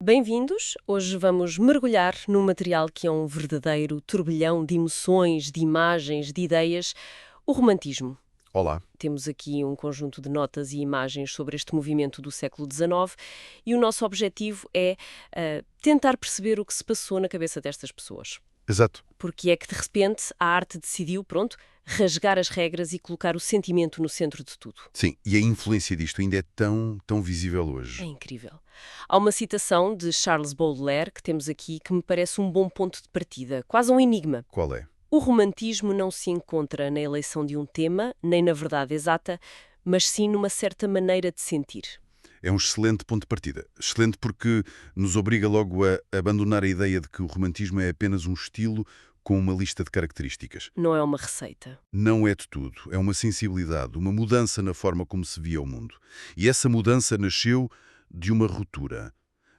Bem-vindos! Hoje vamos mergulhar num material que é um verdadeiro turbilhão de emoções, de imagens, de ideias, o romantismo. Olá. Temos aqui um conjunto de notas e imagens sobre este movimento do século XIX e o nosso objetivo é tentar perceber o que se passou na cabeça destas pessoas. Exato. Porque é que, de repente, a arte decidiu, rasgar as regras e colocar o sentimento no centro de tudo. Sim, e a influência disto ainda é tão visível É hoje. incrível. Há uma citação de Charles Baudelaire que temos aqui que me parece um bom ponto de partida, quase um enigma. Qual é? O romantismo não se encontra na eleição de um tema, nem na verdade exata, mas sim numa certa maneira de sentir. É um excelente ponto de partida. Excelente porque nos obriga logo a abandonar a ideia de que o romantismo é apenas um estilo com uma lista de características. Não é uma receita. Não é de tudo. É uma sensibilidade, uma mudança na forma como se via o mundo. E essa mudança nasceu de uma ruptura,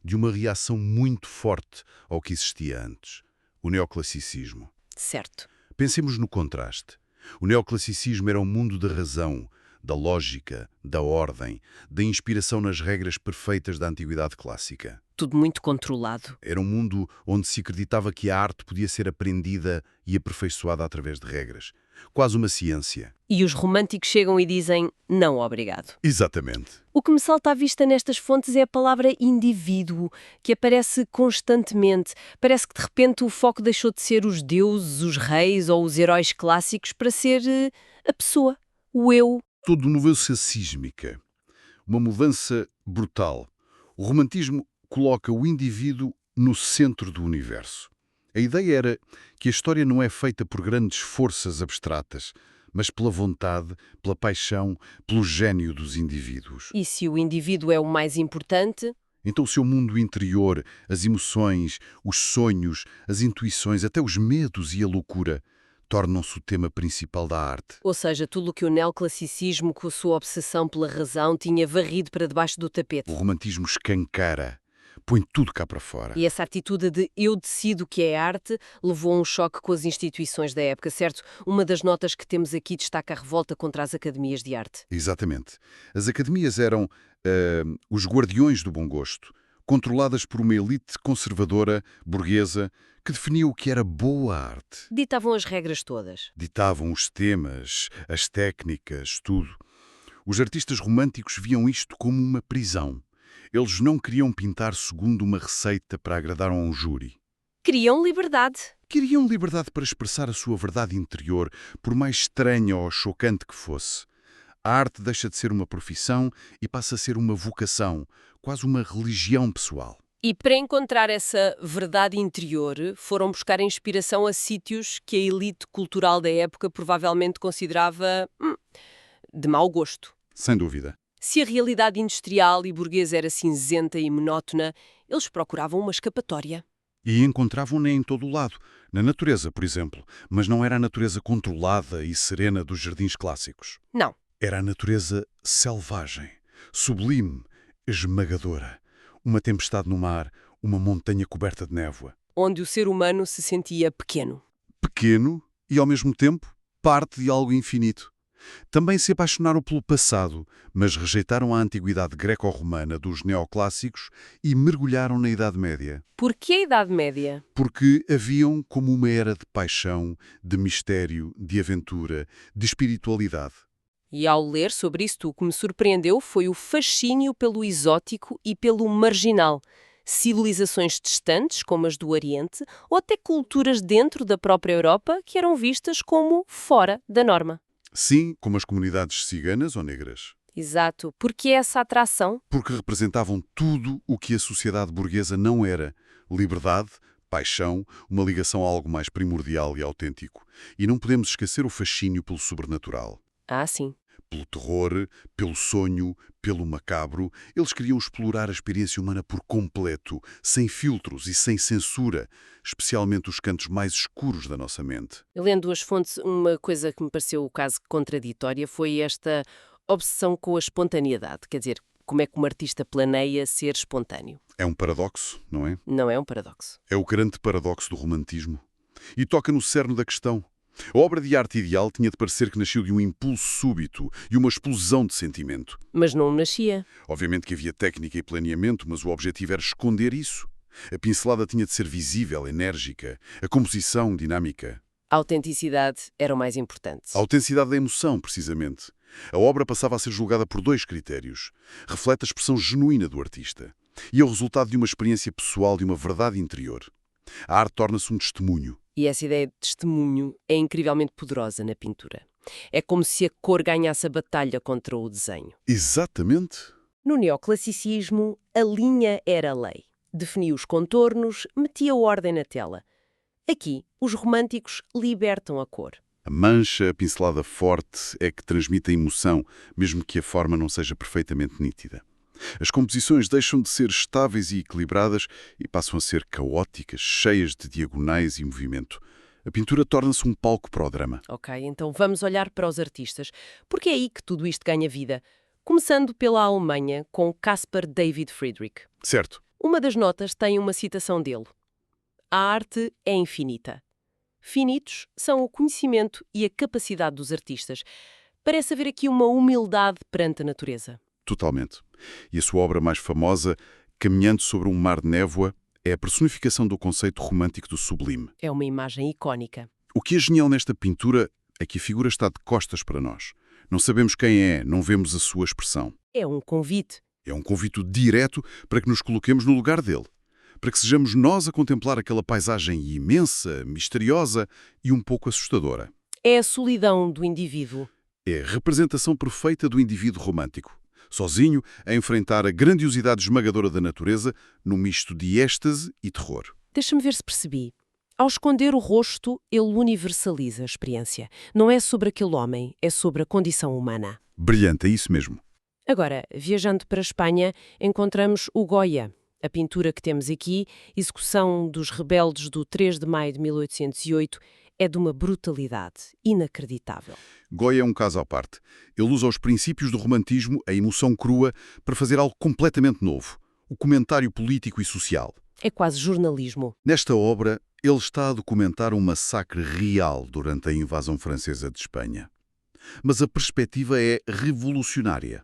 de uma reação muito forte ao que existia antes. O neoclassicismo. Certo. Pensemos no contraste. O neoclassicismo era um mundo da razão, da lógica, da ordem, da inspiração nas regras perfeitas da antiguidade clássica. Tudo muito controlado. Era um mundo onde se acreditava que a arte podia ser aprendida e aperfeiçoada através de regras. Quase uma ciência. E os românticos chegam e dizem não, obrigado. Exatamente. O que me salta à vista nestas fontes é a palavra indivíduo, que aparece constantemente. Parece que de repente o foco deixou de ser os deuses, os reis ou os heróis clássicos para ser a pessoa, o eu. Todo mudança sísmica. Uma mudança brutal. O romantismo coloca o indivíduo no centro do universo. A ideia era que a história não é feita por grandes forças abstratas, mas pela vontade, pela paixão, pelo gênio dos indivíduos. E se o indivíduo é o mais importante? Então o seu mundo interior, as emoções, os sonhos, as intuições, até os medos e a loucura, tornam-se o tema principal da arte. Ou seja, tudo o que o neoclassicismo, com a sua obsessão pela razão, tinha varrido para debaixo do tapete. O romantismo escancara, põe tudo cá para fora. E essa atitude de eu decido o que é arte levou a um choque com as instituições da época, certo? Uma das notas que temos aqui destaca a revolta contra as academias de arte. Exatamente. As academias eram os guardiões do bom gosto, controladas por uma elite conservadora, burguesa, que definia o que era boa arte. Ditavam as regras todas. Ditavam os temas, as técnicas, tudo. Os artistas românticos viam isto como uma prisão. Eles não queriam pintar segundo uma receita para agradar a um júri. Queriam liberdade. Queriam liberdade para expressar a sua verdade interior, por mais estranha ou chocante que fosse. A arte deixa de ser uma profissão e passa a ser uma vocação, quase uma religião pessoal. E para encontrar essa verdade interior, foram buscar inspiração a sítios que a elite cultural da época provavelmente considerava de mau gosto. Sem dúvida. Se a realidade industrial e burguesa era cinzenta e monótona, eles procuravam uma escapatória. E encontravam-na em todo o lado. Na natureza, por exemplo. Mas não era a natureza controlada e serena dos jardins clássicos. Não. Era a natureza selvagem, sublime, esmagadora. Uma tempestade no mar, uma montanha coberta de névoa. Onde o ser humano se sentia pequeno. Pequeno e, ao mesmo tempo, parte de algo infinito. Também se apaixonaram pelo passado, mas rejeitaram a antiguidade greco-romana dos neoclássicos e mergulharam na Idade Média. Por que a Idade Média? Porque haviam como uma era de paixão, de mistério, de aventura, de espiritualidade. E ao ler sobre isto, o que me surpreendeu foi o fascínio pelo exótico e pelo marginal. Civilizações distantes, como as do Oriente, ou até culturas dentro da própria Europa que eram vistas como fora da norma. Sim, como as comunidades ciganas ou negras. Exato. Porque essa atração? Porque representavam tudo o que a sociedade burguesa não era. Liberdade, paixão, uma ligação a algo mais primordial e autêntico. E não podemos esquecer o fascínio pelo sobrenatural. Ah, sim. Pelo terror, pelo sonho, pelo macabro, eles queriam explorar a experiência humana por completo, sem filtros e sem censura, especialmente os cantos mais escuros da nossa mente. Lendo as fontes, uma coisa que me pareceu quase contraditória foi esta obsessão com a espontaneidade. Quer dizer, como é que um artista planeia ser espontâneo? É um paradoxo, não é? Não é um paradoxo. É o grande paradoxo do romantismo. E toca no cerne da questão. A obra de arte ideal tinha de parecer que nasceu de um impulso súbito e uma explosão de sentimento. Mas não nascia. Obviamente que havia técnica e planeamento, mas o objetivo era esconder isso. A pincelada tinha de ser visível, enérgica, a composição dinâmica. A autenticidade era o mais importante. A autenticidade da emoção, precisamente. A obra passava a ser julgada por dois critérios. Reflete a expressão genuína do artista e é o resultado de uma experiência pessoal, de uma verdade interior. A arte torna-se um testemunho. E essa ideia de testemunho é incrivelmente poderosa na pintura. É como se a cor ganhasse a batalha contra o desenho. Exatamente. No neoclassicismo, a linha era a lei. Definia os contornos, metia ordem na tela. Aqui, os românticos libertam a cor. A mancha, a pincelada forte, é que transmite a emoção, mesmo que a forma não seja perfeitamente nítida. As composições deixam de ser estáveis e equilibradas e passam a ser caóticas, cheias de diagonais e movimento. A pintura torna-se um palco para o drama. Ok, então vamos olhar para os artistas, porque é aí que tudo isto ganha vida. Começando pela Alemanha, com Caspar David Friedrich. Certo. Uma das notas tem uma citação dele. A arte é infinita. Finitos são o conhecimento e a capacidade dos artistas. Parece haver aqui uma humildade perante a natureza. Totalmente. E a sua obra mais famosa, Caminhando sobre um Mar de Névoa, é a personificação do conceito romântico do sublime. É uma imagem icónica. O que é genial nesta pintura é que a figura está de costas para nós. Não sabemos quem é, não vemos a sua expressão. É um convite. É um convite direto para que nos coloquemos no lugar dele. Para que sejamos nós a contemplar aquela paisagem imensa, misteriosa e um pouco assustadora. É a solidão do indivíduo. É a representação perfeita do indivíduo romântico. Sozinho, a enfrentar a grandiosidade esmagadora da natureza num misto de êxtase e terror. Deixa-me ver se percebi. Ao esconder o rosto, ele universaliza a experiência. Não é sobre aquele homem, é sobre a condição humana. Brilhante, é isso mesmo. Agora, viajando para a Espanha, encontramos o Goya. A pintura que temos aqui, execução dos rebeldes do 3 de maio de 1808, é de uma brutalidade inacreditável. Goya é um caso à parte. Ele usa os princípios do romantismo, a emoção crua, para fazer algo completamente novo. O comentário político e social. É quase jornalismo. Nesta obra, ele está a documentar um massacre real durante a invasão francesa de Espanha. Mas a perspectiva é revolucionária.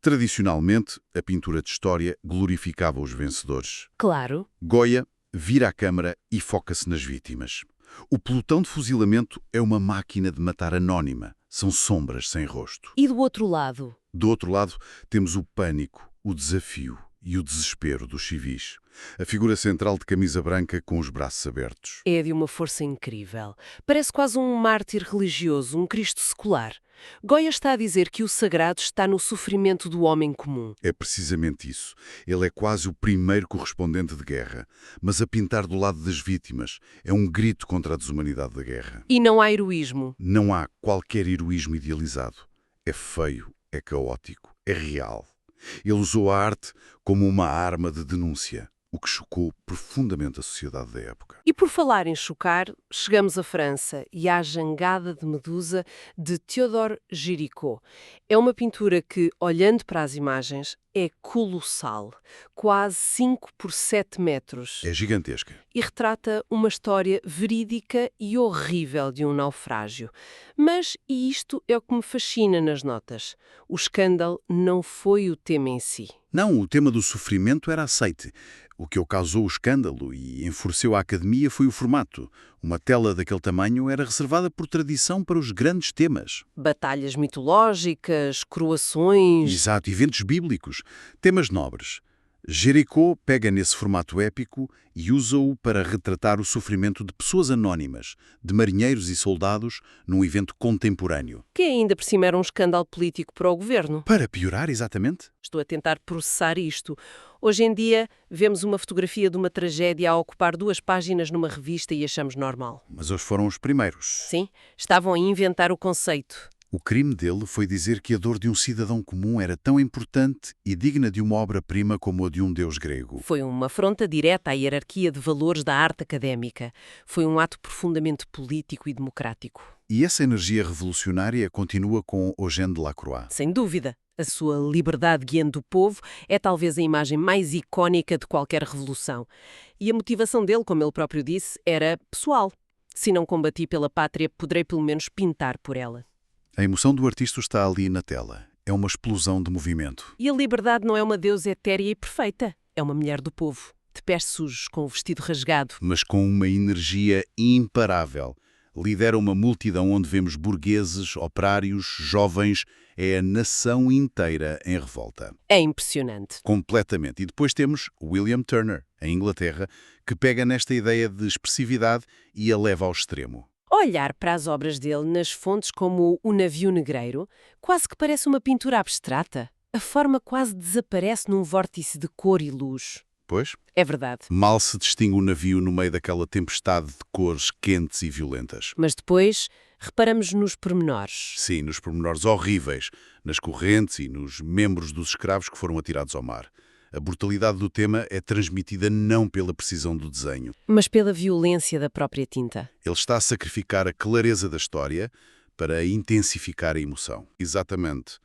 Tradicionalmente, a pintura de história glorificava os vencedores. Claro. Goya vira a câmara e foca-se nas vítimas. O pelotão de fuzilamento é uma máquina de matar anónima. São sombras sem rosto. E do outro lado? Do outro lado, temos o pânico, o desafio e o desespero dos civis. A figura central de camisa branca com os braços abertos. É de uma força incrível. Parece quase um mártir religioso, um Cristo secular. Goya está a dizer que o sagrado está no sofrimento do homem comum. É precisamente isso. Ele é quase o primeiro correspondente de guerra, mas a pintar do lado das vítimas. É um grito contra a desumanidade da guerra. E não há heroísmo. Não há qualquer heroísmo idealizado. É feio, é caótico, é real. Ele usou a arte como uma arma de denúncia, o que chocou profundamente a sociedade da época. E por falar em chocar, chegamos à França e à Jangada de Medusa de Théodore Géricault. É uma pintura que, olhando para as imagens, é colossal, quase 5 por 7 metros. É gigantesca. E retrata uma história verídica e horrível de um naufrágio. Mas, e isto é o que me fascina nas notas, o escândalo não foi o tema em si. Não, o tema do sofrimento era aceite. O que causou o escândalo e enfureceu a Academia foi o formato. Uma tela daquele tamanho era reservada por tradição para os grandes temas. Batalhas mitológicas, coroações... Exato, eventos bíblicos, temas nobres. Géricault pega nesse formato épico e usa-o para retratar o sofrimento de pessoas anónimas, de marinheiros e soldados, num evento contemporâneo. Que ainda por cima era um escândalo político para o governo. Para piorar, exatamente. Estou a tentar processar isto. Hoje em dia, vemos uma fotografia de uma tragédia a ocupar 2 páginas numa revista e achamos normal. Mas hoje foram os primeiros. Sim, estavam a inventar o conceito. O crime dele foi dizer que a dor de um cidadão comum era tão importante e digna de uma obra-prima como a de um deus grego. Foi uma afronta direta à hierarquia de valores da arte académica. Foi um ato profundamente político e democrático. E essa energia revolucionária continua com Eugène Delacroix. Sem dúvida. A sua liberdade guiando o povo é talvez a imagem mais icónica de qualquer revolução. E a motivação dele, como ele próprio disse, era pessoal. Se não combati pela pátria, poderei pelo menos pintar por ela. A emoção do artista está ali na tela. É uma explosão de movimento. E a liberdade não é uma deusa etérea e perfeita. É uma mulher do povo, de pés sujos, com o vestido rasgado. Mas com uma energia imparável. Lidera uma multidão onde vemos burgueses, operários, jovens. É a nação inteira em revolta. É impressionante. Completamente. E depois temos William Turner, em Inglaterra, que pega nesta ideia de expressividade e a leva ao extremo. Olhar para as obras dele nas fontes como O Navio Negreiro quase que parece uma pintura abstrata. A forma quase desaparece num vórtice de cor e luz. Pois, É verdade. mal se distingue o navio no meio daquela tempestade de cores quentes e violentas. Mas depois reparamos nos pormenores. Sim, nos pormenores horríveis, nas correntes e nos membros dos escravos que foram atirados ao mar. A brutalidade do tema é transmitida não pela precisão do desenho. Mas pela violência da própria tinta. Ele está a sacrificar a clareza da história para intensificar a emoção. Exatamente.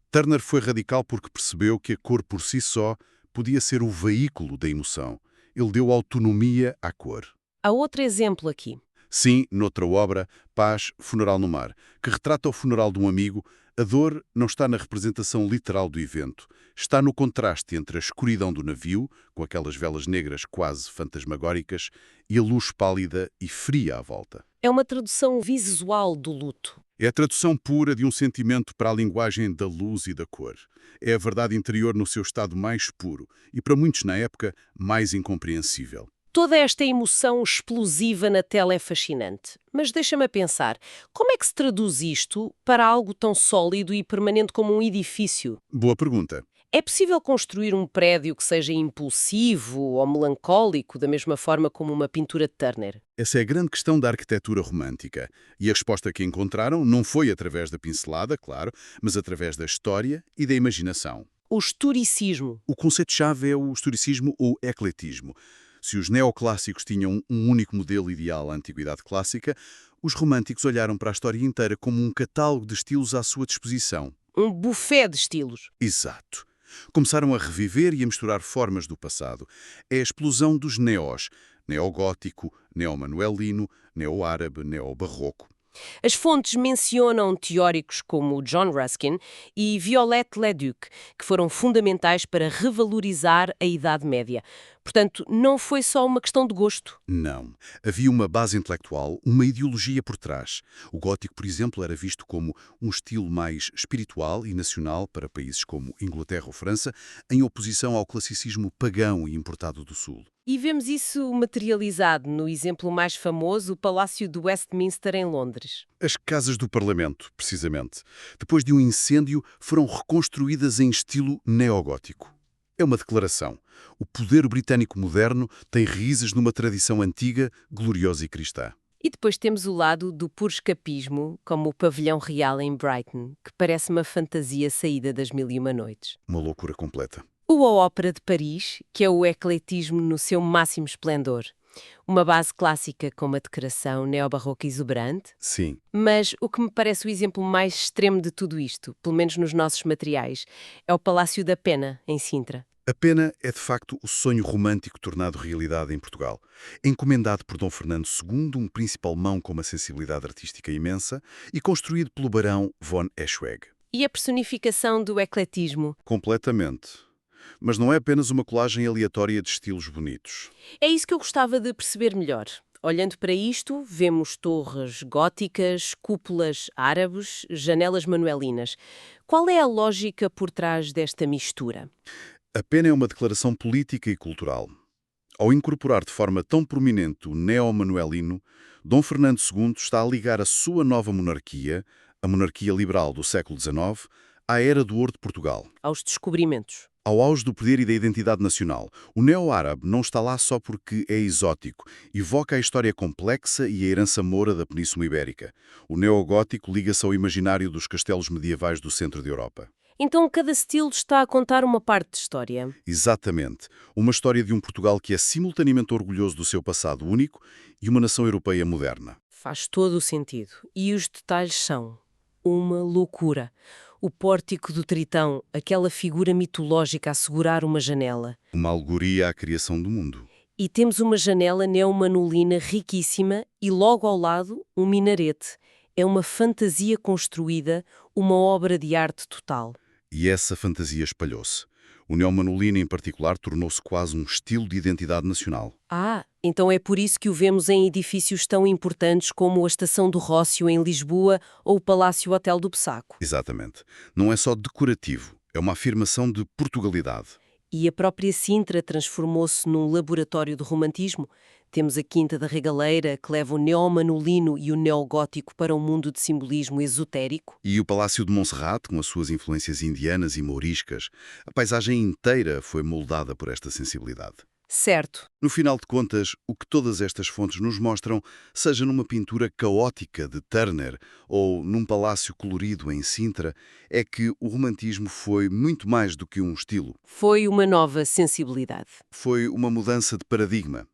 Turner foi radical porque percebeu que a cor por si só podia ser o veículo da emoção. Ele deu autonomia à cor. Há outro exemplo aqui. Sim, noutra obra, Paz, Funeral no Mar, que retrata o funeral de um amigo, a dor não está na representação literal do evento. Está no contraste entre a escuridão do navio, com aquelas velas negras quase fantasmagóricas, e a luz pálida e fria à volta. É uma tradução visual do luto. É a tradução pura de um sentimento para a linguagem da luz e da cor. É a verdade interior no seu estado mais puro e, para muitos na época, mais incompreensível. Toda esta emoção explosiva na tela é fascinante. Mas deixa-me pensar, como é que se traduz isto para algo tão sólido e permanente como um edifício? Boa pergunta. É possível construir um prédio que seja impulsivo ou melancólico, da mesma forma como uma pintura de Turner? Essa é a grande questão da arquitetura romântica. E a resposta que encontraram não foi através da pincelada, claro, mas através da história e da imaginação. O historicismo. O conceito-chave é o historicismo ou ecletismo. Se os neoclássicos tinham um único modelo ideal à antiguidade clássica, os românticos olharam para a história inteira como um catálogo de estilos à sua disposição. Um buffet de estilos. Exato. Começaram a reviver e a misturar formas do passado. É a explosão dos neós, neogótico, neomanuelino, neoárabe, neobarroco. As fontes mencionam teóricos como John Ruskin e Violette Leduc, que foram fundamentais para revalorizar a Idade Média. Portanto, não foi só uma questão de gosto. Não. Havia uma base intelectual, uma ideologia por trás. O gótico, por exemplo, era visto como um estilo mais espiritual e nacional para países como Inglaterra ou França, em oposição ao classicismo pagão e importado do Sul. E vemos isso materializado no exemplo mais famoso, o Palácio de Westminster, em Londres. As casas do Parlamento, precisamente, depois de um incêndio, foram reconstruídas em estilo neogótico. É uma declaração. O poder britânico moderno tem raízes numa tradição antiga, gloriosa e cristã. E depois temos o lado do puro escapismo, como o pavilhão real em Brighton, que parece uma fantasia saída das Mil e Uma Noites. Uma loucura completa. Ou a Ópera de Paris, que é o ecletismo no seu máximo esplendor. Uma base clássica com uma decoração neobarroca exuberante. Sim. Mas o que me parece o exemplo mais extremo de tudo isto, pelo menos nos nossos materiais, é o Palácio da Pena, em Sintra. A Pena é, de facto, o sonho romântico tornado realidade em Portugal. Encomendado por Dom Fernando II, um príncipe alemão com uma sensibilidade artística imensa, e construído pelo barão von Eschwege. E a personificação do ecletismo? Completamente. Mas não é apenas uma colagem aleatória de estilos bonitos. É isso que eu gostava de perceber melhor. Olhando para isto, vemos torres góticas, cúpulas árabes, janelas manuelinas. Qual é a lógica por trás desta mistura? A Pena é uma declaração política e cultural. Ao incorporar de forma tão prominente o neomanuelino, Dom Fernando II está a ligar a sua nova monarquia, a monarquia liberal do século XIX, à era do ouro de Portugal. Aos descobrimentos. Ao auge do poder e da identidade nacional, o neo-árabe não está lá só porque é exótico, evoca a história complexa e a herança moura da Península Ibérica. O neogótico liga-se ao imaginário dos castelos medievais do centro da Europa. Então cada estilo está a contar uma parte de história. Exatamente. Uma história de um Portugal que é simultaneamente orgulhoso do seu passado único e uma nação europeia moderna. Faz todo o sentido. E os detalhes são uma loucura. O pórtico do Tritão, aquela figura mitológica a segurar uma janela. Uma alegoria à criação do mundo. E temos uma janela neomanolina riquíssima e logo ao lado um minarete. É uma fantasia construída, uma obra de arte total. E essa fantasia espalhou-se. O neomanolino, em particular, tornou-se quase um estilo de identidade nacional. Ah, então é por isso que o vemos em edifícios tão importantes como a Estação do Rócio em Lisboa ou o Palácio Hotel do Pessaco. Exatamente. Não é só decorativo, é uma afirmação de Portugalidade. E a própria Sintra transformou-se num laboratório do romantismo. Temos a Quinta da Regaleira, que leva o neomanolino e o neogótico para um mundo de simbolismo esotérico. E o Palácio de Monserrate, com as suas influências indianas e mouriscas, a paisagem inteira foi moldada por esta sensibilidade. Certo. No final de contas, o que todas estas fontes nos mostram, seja numa pintura caótica de Turner ou num palácio colorido em Sintra, é que o romantismo foi muito mais do que um estilo. Foi uma nova sensibilidade. Foi uma mudança de paradigma.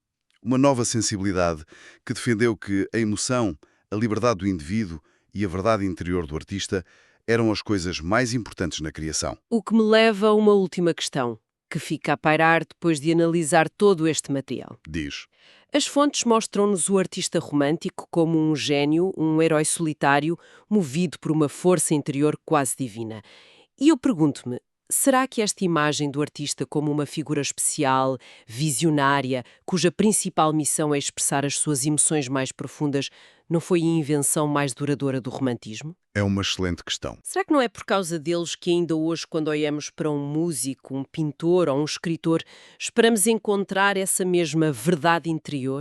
Uma nova sensibilidade que defendeu que a emoção, a liberdade do indivíduo e a verdade interior do artista eram as coisas mais importantes na criação. O que me leva a uma última questão, que fica a pairar depois de analisar todo este material. Diz. As fontes mostram-nos o artista romântico como um gênio, um herói solitário, movido por uma força interior quase divina. E eu pergunto-me, será que esta imagem do artista como uma figura especial, visionária, cuja principal missão é expressar as suas emoções mais profundas, não foi a invenção mais duradoura do romantismo? É uma excelente questão. Será que não é por causa deles que ainda hoje, quando olhamos para um músico, um pintor ou um escritor, esperamos encontrar essa mesma verdade interior?